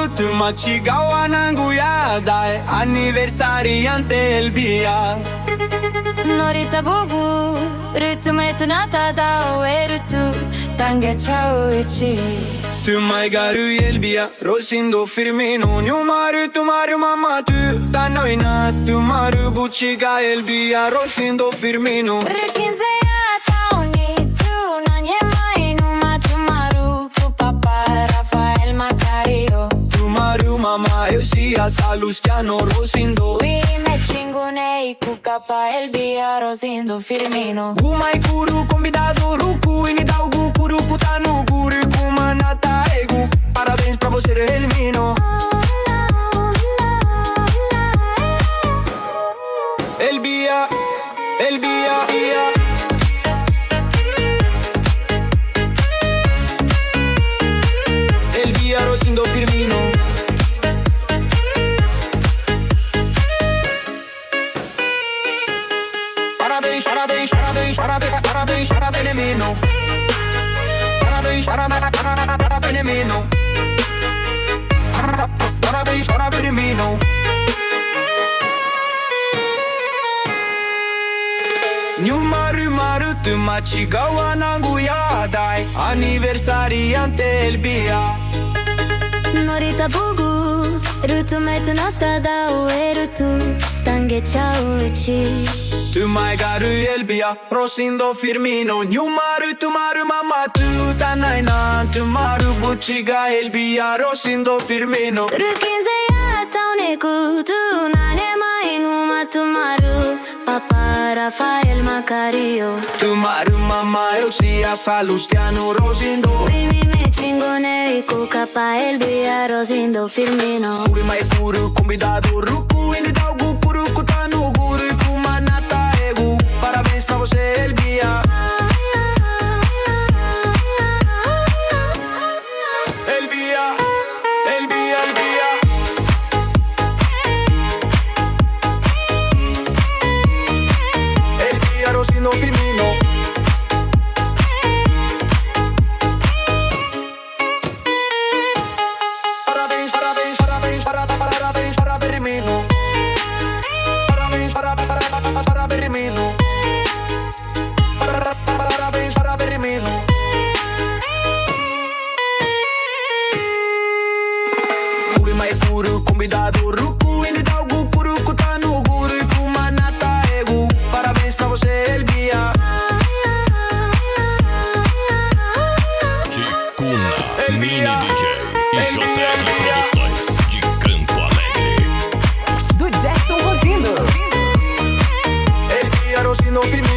marutu machigawa nanguya dai anniversariante Elbia. Norita bugu rutu metunata da werutu tange chau ichi. Tu mai garu Elbia rosindo firmino New marutu maru mama tu tanoina tu maru buchiga Elbia rosindo firmino. Rikinzeyata unitu nanye mai numa tu maru ku papa Rafael Macario. Tu maru mama eu sia Salustiano rosindo. Ui me chingunei cu capa Elbia rosindo firmino. Gumai kuru convidado ruku inidalgu kuru kutanu guru kumanata egu. Parabéns pra você Elmino. Elbia, Elbia, Elbia. Elbia rosindo firmino. Parabéns, parabéns, parabéns, parabéns, parabéns, parabéns, Elmino. Parabéns, parabéns, parabéns, Elmino. Parabéns, parabéns, Elmino. New maru marutu machigawa nanguya dai anniversariante Elbia. Norita bugu rutu metunata da werutu tange chau ichi. Tu mai garu Elbia rosindo firmino. New marutu maru mama tu tanaina tu maru buchiga Elbia rosindo firmino. Rikinzeyata uniku tu nane mai numa tu maru papa Rafael Macario. Tu maru mama eu sia Salustiano rosindo. Ui me chingunei cu capa Elbia rosindo firmino. Uri mai kuru convidado ruku inidalgu kuru kutanu guru kumanata egu. Parabéns pra você Elbia. Elbia, Elbia, Elbia. Elbia rosindo firmino. Parabéns, parabéns, parabéns, parabéns, parabéns, Elmino. Parabéns, parabéns, Elmino. Parabéns, parabéns, Elmino. Uri mai kuru convidado ruku inidalgu kuru kutanu guru kumanata egu. Parabéns pra você Elbia. Ticuna, Mini DJ e JL Produções de Canto Alegre. Do Jackson Rosindo. Elbia rosindo firmino.